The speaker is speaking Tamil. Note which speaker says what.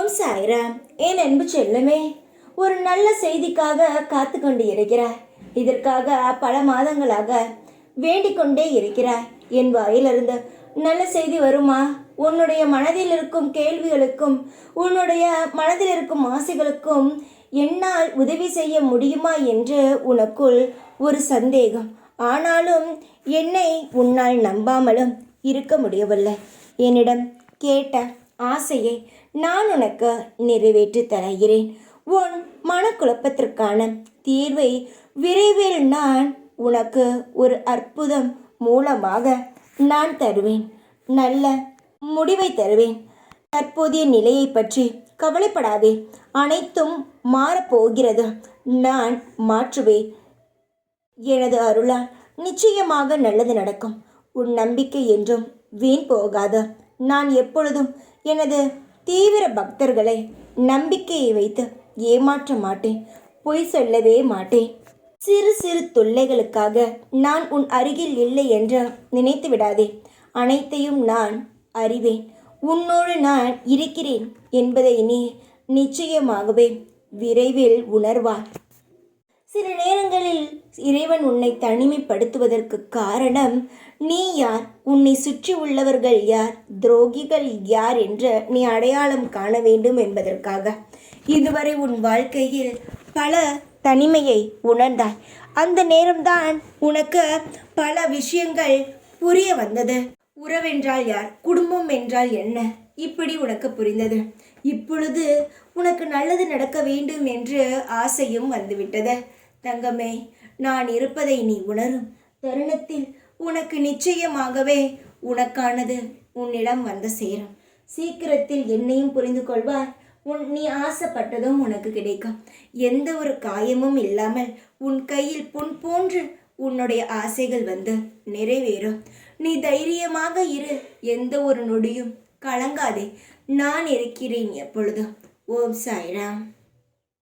Speaker 1: ஓம் சாய்ராம். என் அன்பு செல்லமே, ஒரு நல்ல செய்திக்காக காத்து கொண்டு இருக்கிறாய். இதற்காக பல மாதங்களாக வேண்டிக் கொண்டே இருக்கிறாய். என் வாயிலிருந்து நல்ல செய்தி வருமா? உன்னுடைய மனதில் இருக்கும் கேள்விகளுக்கும் உன்னுடைய மனதில் இருக்கும் ஆசைகளுக்கும் என்னால் உதவி செய்ய முடியுமா என்று உனக்குள் ஒரு சந்தேகம். ஆனாலும் என்னை உன்னால் நம்பாமலும் இருக்க முடியவில்லை. என்னிடம் கேட்ட ஆசையை நான் உனக்கு நிறைவேற்றி தருகிறேன். உன் மனக்குழப்பத்திற்கான தீர்வை விரைவில் நான் உனக்கு ஒரு அற்புதம் மூலமாக நான் தருவேன். நல்ல முடிவை தருவேன். தற்போதைய நிலையை பற்றி கவலைப்படாதே. அனைத்தும் மாறப்போகிறது. நான் மாற்றுவேன். எனது அருளால் நிச்சயமாக நல்லது நடக்கும். உன் நம்பிக்கை என்றும் வீண் போகாத. நான் எப்பொழுதும் எனது தீவிர பக்தர்களை நம்பிக்கையை வைத்து ஏமாற்ற மாட்டேன். பொய் சொல்லவே மாட்டேன். சிறு சிறு தொல்லைகளுக்காக நான் உன் அருகில் இல்லை என்று நினைத்து விடாதே. அனைத்தையும் நான் அறிவேன். உன்னோடு நான் இருக்கிறேன் என்பதை நீ நிச்சயமாகவே விரைவில் உணர்வாய். சில நேரங்களில் இறைவன் உன்னை தனிமைப்படுத்துவதற்கு காரணம் நீ யார், உன்னை சுற்றி உள்ளவர்கள் யார், துரோகிகள் யார் என்று நீ அடையாளம் காண வேண்டும் என்பதற்காக. இதுவரை உன் வாழ்க்கையில் பல தனிமையை உணர்ந்தாய். அந்த நேரம்தான் உனக்கு பல விஷயங்கள் புரிய வந்தது. உறவென்றால் யார், குடும்பம் என்றால் என்ன, இப்படி உனக்கு புரிந்தது. இப்பொழுது உனக்கு நல்லது நடக்க வேண்டும் என்று ஆசையும் வந்துவிட்டது. தங்கமே, நான் இருப்பதை நீ உணரும் தருணத்தில் உனக்கு நிச்சயமாகவே உனக்கானது உன்னிடம் வந்து சேரும். சீக்கிரத்தில் என்னையும் புரிந்து கொள்வார். நீ ஆசைப்பட்டதும் உனக்கு கிடைக்கும். எந்த ஒரு காயமும் இல்லாமல் உன் கையில் புண் போன்று உன்னுடைய ஆசைகள் வந்து நிறைவேறும். நீ தைரியமாக இரு. எந்த ஒரு நொடியும் கலங்காதே. நான் இருக்கிறேன் எப்பொழுதும். ஓம் சாய்ராம்.